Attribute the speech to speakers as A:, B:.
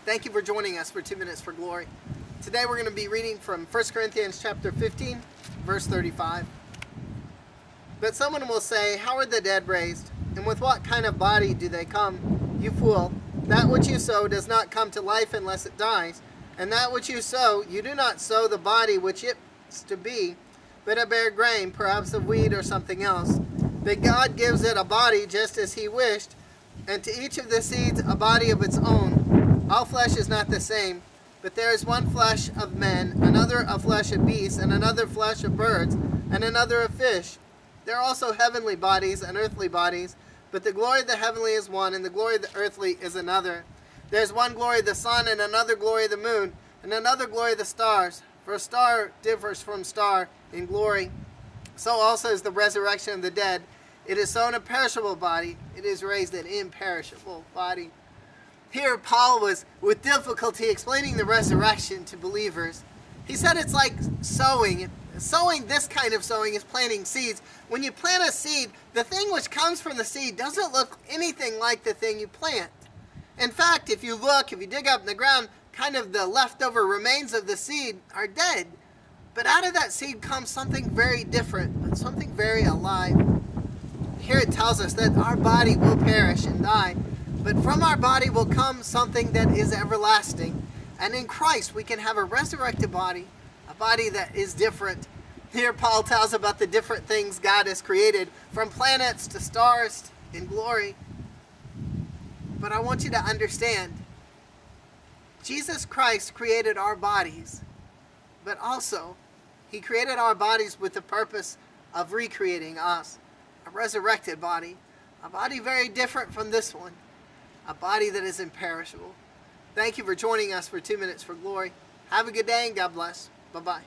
A: Thank you for joining us for 2 Minutes for Glory. Today we're going to be reading from 1 Corinthians chapter 15, verse 35. But someone will say, how are the dead raised? And with what kind of body do they come? You fool, that which you sow does not come to life unless it dies. And that which you sow, you do not sow the body which it is to be, but a bare grain, perhaps of wheat or something else. But God gives it a body just as he wished, and to each of the seeds a body of its own. All flesh is not the same, but there is one flesh of men, another a flesh of beasts, and another flesh of birds, and another of fish. There are also heavenly bodies and earthly bodies, but the glory of the heavenly is one, and the glory of the earthly is another. There is one glory of the sun, and another glory of the moon, and another glory of the stars. For a star differs from star in glory. So also is the resurrection of the dead. It is sown a perishable body, it is raised an imperishable body. Here Paul was with difficulty explaining the resurrection to believers. He said it's like sowing. Sowing, this kind of sowing, is planting seeds. When you plant a seed, the thing which comes from the seed doesn't look anything like the thing you plant. In fact, if you dig up in the ground, kind of the leftover remains of the seed are dead. But out of that seed comes something very different, something very alive. Here it tells us that our body will perish and die, but from our body will come something that is everlasting. And in Christ we can have a resurrected body, a body that is different. Here Paul tells about the different things God has created, from planets to stars in glory. But I want you to understand, Jesus Christ created our bodies, but also he created our bodies with the purpose of recreating us. A resurrected body, a body very different from this one, a body that is imperishable. Thank you for joining us for 2 Minutes for Glory. Have a good day and God bless. Bye-bye.